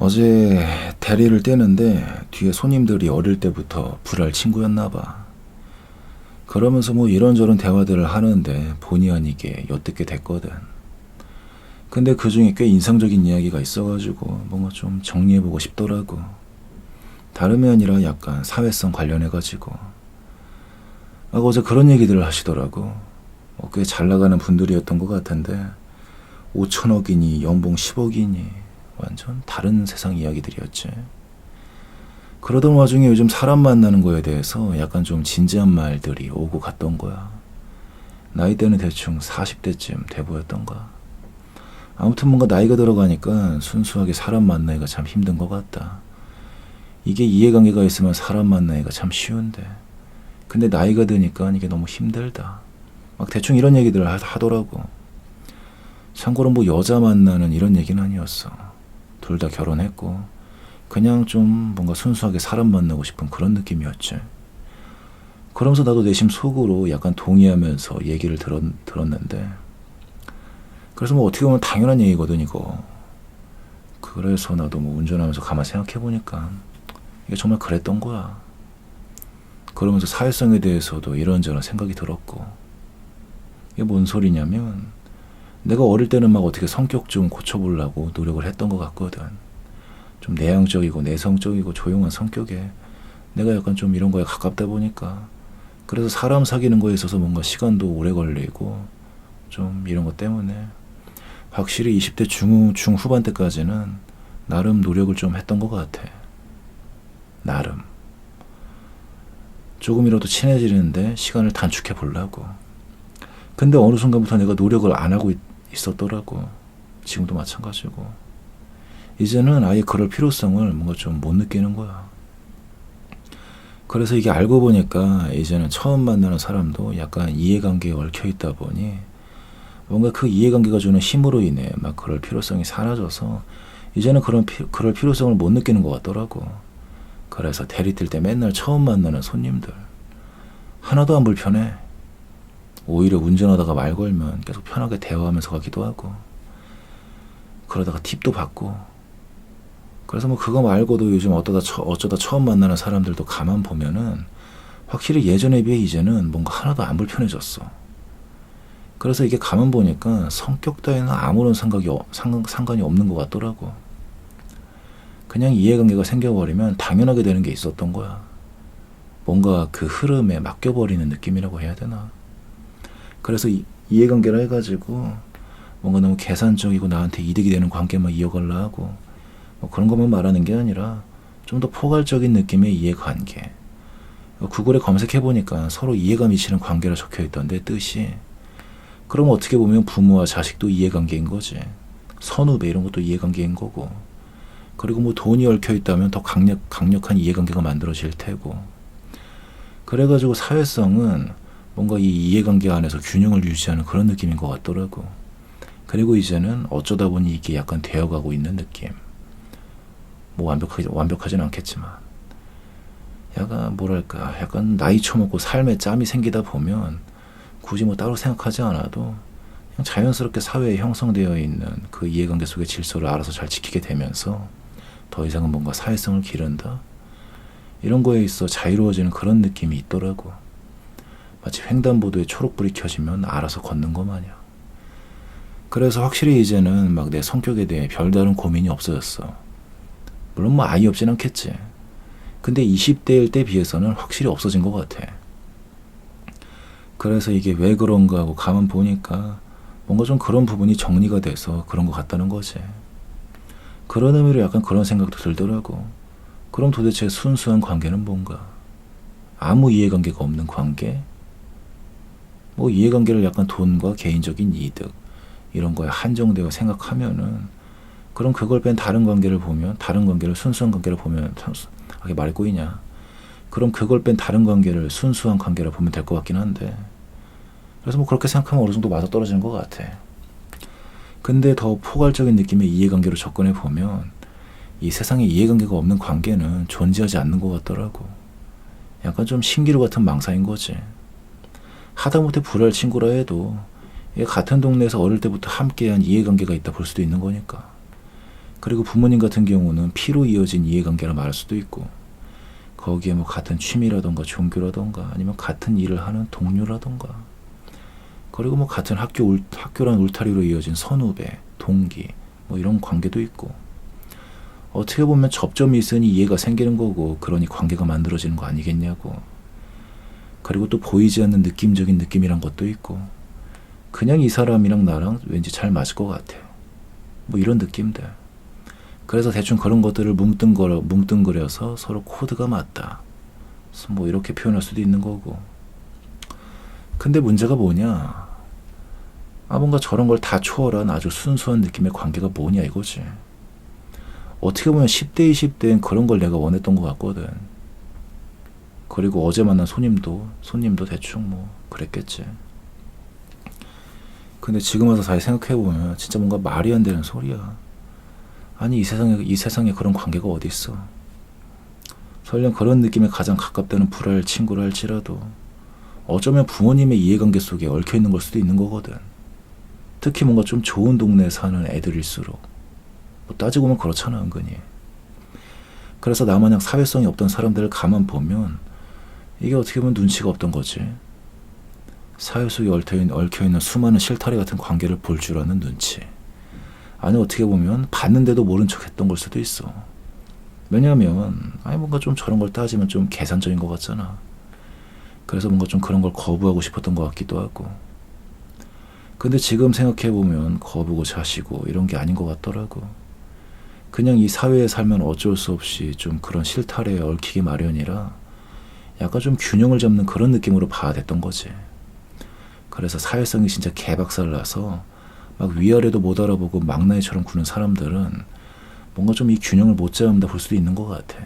어제 대리를 떼는데 뒤에 손님들이 어릴 때부터 불알 친구였나 봐. 그러면서 뭐 이런저런 대화들을 하는데 본의 아니게 엿듣게 됐거든. 근데 그 중에 꽤 인상적인 이야기가 있어가지고 뭔가 좀 정리해보고 싶더라고. 다름이 아니라 약간 사회성 관련해가지고. 어제 그런 얘기들을 하시더라고. 꽤 잘 나가는 분들이었던 것 같은데 5천억이니 연봉 10억이니 완전 다른 세상 이야기들이었지. 그러던 와중에 요즘 사람 만나는 거에 대해서 약간 좀 진지한 말들이 오고 갔던 거야. 나이대는 대충 40대쯤 돼 보였던가. 아무튼 뭔가 나이가 들어가니까 순수하게 사람 만나기가 참 힘든 것 같다. 이게 이해관계가 있으면 사람 만나기가 참 쉬운데 근데 나이가 드니까 이게 너무 힘들다. 막 대충 이런 얘기들을 하더라고. 참고로 뭐 여자 만나는 이런 얘기는 아니었어. 둘 다 결혼했고 그냥 좀 뭔가 순수하게 사람 만나고 싶은 그런 느낌이었지. 그러면서 나도 내심 속으로 약간 동의하면서 얘기를 들었는데 그래서 뭐 어떻게 보면 당연한 얘기거든 이거. 그래서 나도 뭐 운전하면서 가만 생각해보니까 이게 정말 그랬던 거야. 그러면서 사회성에 대해서도 이런저런 생각이 들었고 이게 뭔 소리냐면 내가 어릴 때는 막 어떻게 성격 좀 고쳐보려고 노력을 했던 것 같거든. 좀 내향적이고 내성적이고 조용한 성격에 내가 약간 좀 이런 거에 가깝다 보니까 그래서 사람 사귀는 거에 있어서 뭔가 시간도 오래 걸리고 좀 이런 것 때문에 확실히 20대 중후반 때까지는 나름 노력을 좀 했던 것 같아. 나름 조금이라도 친해지는데 시간을 단축해 보려고. 근데 어느 순간부터 내가 노력을 안 하고 있었더라고. 지금도 마찬가지고. 이제는 아예 그럴 필요성을 뭔가 좀 못 느끼는 거야. 그래서 이게 알고 보니까 이제는 처음 만나는 사람도 약간 이해관계에 얽혀 있다 보니 뭔가 그 이해관계가 주는 힘으로 인해 막 그럴 필요성이 사라져서 이제는 그럴 필요성을 못 느끼는 것 같더라고. 그래서 대리 뜰 때 맨날 처음 만나는 손님들 하나도 안 불편해. 오히려 운전하다가 말 걸면 계속 편하게 대화하면서 가기도 하고 그러다가 팁도 받고. 그래서 뭐 그거 말고도 요즘 어쩌다 처음 만나는 사람들도 가만 보면은 확실히 예전에 비해 이제는 뭔가 하나도 안 불편해졌어. 그래서 이게 가만 보니까 성격 따위는 아무런 상관이 없는 것 같더라고. 그냥 이해관계가 생겨버리면 당연하게 되는 게 있었던 거야. 뭔가 그 흐름에 맡겨버리는 느낌이라고 해야 되나. 그래서 이해관계라 해가지고 뭔가 너무 계산적이고 나한테 이득이 되는 관계만 이어가려 하고 뭐 그런 것만 말하는 게 아니라 좀 더 포괄적인 느낌의 이해관계. 구글에 검색해보니까 서로 이해가 미치는 관계라 적혀있던데 뜻이. 그럼 어떻게 보면 부모와 자식도 이해관계인 거지. 선후배 이런 것도 이해관계인 거고. 그리고 뭐 돈이 얽혀있다면 더 강력한 이해관계가 만들어질 테고. 그래가지고 사회성은 뭔가 이 이해관계 안에서 균형을 유지하는 그런 느낌인 것 같더라고. 그리고 이제는 어쩌다 보니 이게 약간 되어가고 있는 느낌. 뭐 완벽하진 않겠지만 약간 뭐랄까 약간 나이 처먹고 삶에 짬이 생기다 보면 굳이 뭐 따로 생각하지 않아도 그냥 자연스럽게 사회에 형성되어 있는 그 이해관계 속의 질서를 알아서 잘 지키게 되면서 더 이상은 뭔가 사회성을 기른다 이런 거에 있어 자유로워지는 그런 느낌이 있더라고. 마치 횡단보도에 초록불이 켜지면 알아서 걷는 것 마냥. 그래서 확실히 이제는 막 내 성격에 대해 별다른 고민이 없어졌어. 물론 뭐 아예 없진 않겠지. 근데 20대일 때 비해서는 확실히 없어진 것 같아. 그래서 이게 왜 그런가 하고 가만 보니까 뭔가 좀 그런 부분이 정리가 돼서 그런 것 같다는 거지. 그런 의미로 약간 그런 생각도 들더라고. 그럼 도대체 순수한 관계는 뭔가? 아무 이해관계가 없는 관계? 뭐 이해관계를 약간 돈과 개인적인 이득 이런 거에 한정되어 생각하면은 그럼 그걸 뺀 다른 관계를 보면 다른 관계를 순수한 관계로 보면 하게 말이 꼬이냐. 그럼 그걸 뺀 다른 관계를 순수한 관계로 보면 될 것 같긴 한데 그래서 뭐 그렇게 생각하면 어느 정도 맞아떨어지는 것 같아. 근데 더 포괄적인 느낌의 이해관계로 접근해 보면 이 세상에 이해관계가 없는 관계는 존재하지 않는 것 같더라고. 약간 좀 신기루 같은 망상인 거지. 하다못해 불알 친구라 해도 같은 동네에서 어릴 때부터 함께한 이해관계가 있다 볼 수도 있는 거니까. 그리고 부모님 같은 경우는 피로 이어진 이해관계라 말할 수도 있고, 거기에 뭐 같은 취미라던가 종교라던가 아니면 같은 일을 하는 동료라던가, 그리고 뭐 같은 학교란 울타리로 이어진 선후배, 동기, 뭐 이런 관계도 있고, 어떻게 보면 접점이 있으니 이해가 생기는 거고, 그러니 관계가 만들어지는 거 아니겠냐고. 그리고 또 보이지 않는 느낌적인 느낌이란 것도 있고, 그냥 이 사람이랑 나랑 왠지 잘 맞을 것 같아, 뭐 이런 느낌들. 그래서 대충 그런 것들을 뭉뚱그려서 서로 코드가 맞다, 뭐 이렇게 표현할 수도 있는 거고. 근데 문제가 뭐냐, 뭔가 저런 걸 다 초월한 아주 순수한 느낌의 관계가 뭐냐 이거지. 어떻게 보면 10대 20대엔 그런 걸 내가 원했던 것 같거든. 그리고 어제 만난 손님도 대충 뭐 그랬겠지. 근데 지금 와서 잘 생각해보면 진짜 뭔가 말이 안 되는 소리야. 아니 이 세상에 그런 관계가 어디 있어. 설령 그런 느낌에 가장 가깝다는 불알 친구를 할지라도 어쩌면 부모님의 이해관계 속에 얽혀있는 걸 수도 있는 거거든. 특히 뭔가 좀 좋은 동네에 사는 애들일수록. 뭐 따지고 보면 그렇잖아, 은근히. 그래서 나마냥 사회성이 없던 사람들을 가만 보면 이게 어떻게 보면 눈치가 없던 거지. 사회 속에 얽혀있는 수많은 실타래 같은 관계를 볼 줄 아는 눈치. 아니 어떻게 보면 봤는데도 모른 척 했던 걸 수도 있어. 왜냐하면 뭔가 좀 저런 걸 따지면 좀 계산적인 것 같잖아. 그래서 뭔가 좀 그런 걸 거부하고 싶었던 것 같기도 하고. 근데 지금 생각해보면 거부고 자시고 이런 게 아닌 것 같더라고. 그냥 이 사회에 살면 어쩔 수 없이 좀 그런 실타래에 얽히기 마련이라 약간 좀 균형을 잡는 그런 느낌으로 봐야 됐던 거지. 그래서 사회성이 진짜 개박살나서 막 위아래도 못 알아보고 막나이처럼 구는 사람들은 뭔가 좀 이 균형을 못 잡는다 볼 수도 있는 것 같아.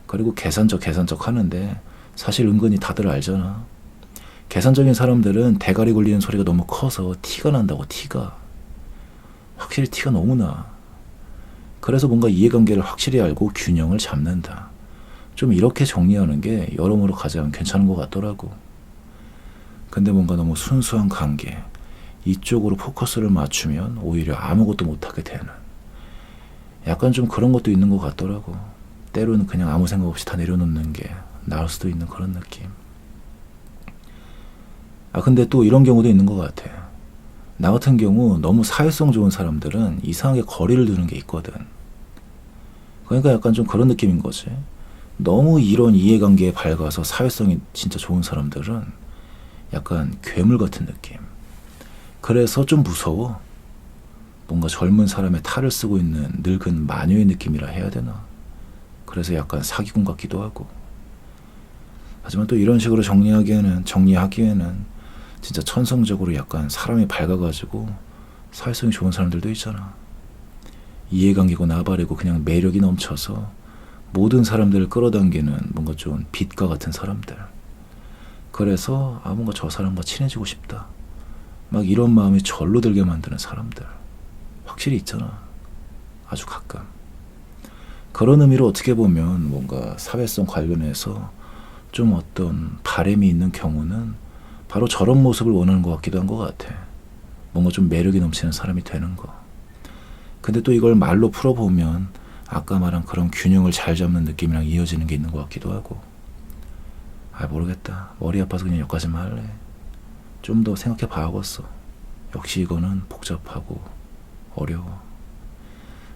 그리고 계산적 하는데 사실 은근히 다들 알잖아. 계산적인 사람들은 대가리 굴리는 소리가 너무 커서 티가 난다고. 티가 확실히 티가 너무 나. 그래서 뭔가 이해관계를 확실히 알고 균형을 잡는다, 좀 이렇게 정리하는 게 여러모로 가장 괜찮은 것 같더라고. 근데 뭔가 너무 순수한 관계, 이쪽으로 포커스를 맞추면 오히려 아무것도 못하게 되는, 약간 좀 그런 것도 있는 것 같더라고. 때로는 그냥 아무 생각 없이 다 내려놓는 게 나을 수도 있는 그런 느낌. 근데 또 이런 경우도 있는 것 같아. 나 같은 경우 너무 사회성 좋은 사람들은 이상하게 거리를 두는 게 있거든. 그러니까 약간 좀 그런 느낌인 거지. 너무 이런 이해관계에 밝아서 사회성이 진짜 좋은 사람들은 약간 괴물 같은 느낌. 그래서 좀 무서워. 뭔가 젊은 사람의 탈을 쓰고 있는 늙은 마녀의 느낌이라 해야 되나. 그래서 약간 사기꾼 같기도 하고. 하지만 또 이런 식으로 정리하기에는 진짜 천성적으로 약간 사람이 밝아가지고 사회성이 좋은 사람들도 있잖아. 이해관계고 나발이고 그냥 매력이 넘쳐서 모든 사람들을 끌어당기는 뭔가 좀 빛과 같은 사람들. 그래서 뭔가 저 사람과 친해지고 싶다, 막 이런 마음이 절로 들게 만드는 사람들 확실히 있잖아. 아주 가끔. 그런 의미로 어떻게 보면 뭔가 사회성 관련해서 좀 어떤 바램이 있는 경우는 바로 저런 모습을 원하는 것 같기도 한 것 같아. 뭔가 좀 매력이 넘치는 사람이 되는 거. 근데 또 이걸 말로 풀어보면 아까 말한 그런 균형을 잘 잡는 느낌이랑 이어지는 게 있는 것 같기도 하고. 모르겠다. 머리 아파서 그냥 여기까지만 할래. 좀 더 생각해 봐야겠어. 역시 이거는 복잡하고 어려워.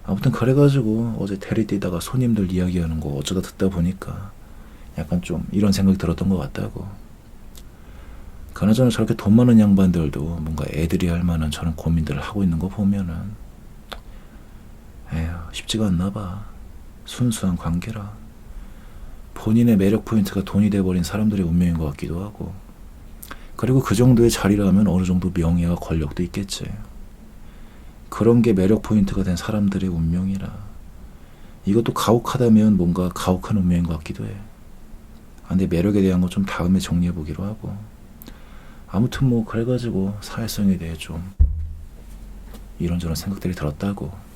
아무튼 그래가지고 어제 대리 뛰다가 손님들 이야기하는 거 어쩌다 듣다 보니까 약간 좀 이런 생각이 들었던 것 같다고. 그나저나 저렇게 돈 많은 양반들도 뭔가 애들이 할 만한 저런 고민들을 하고 있는 거 보면은 쉽지가 않나 봐. 순수한 관계라. 본인의 매력 포인트가 돈이 돼버린 사람들의 운명인 것 같기도 하고. 그리고 그 정도의 자리라면 어느 정도 명예와 권력도 있겠지. 그런 게 매력 포인트가 된 사람들의 운명이라. 이것도 가혹하다면 뭔가 가혹한 운명인 것 같기도 해. 근데 매력에 대한 거 좀 다음에 정리해보기로 하고. 아무튼 뭐 그래가지고 사회성에 대해 좀 이런저런 생각들이 들었다고.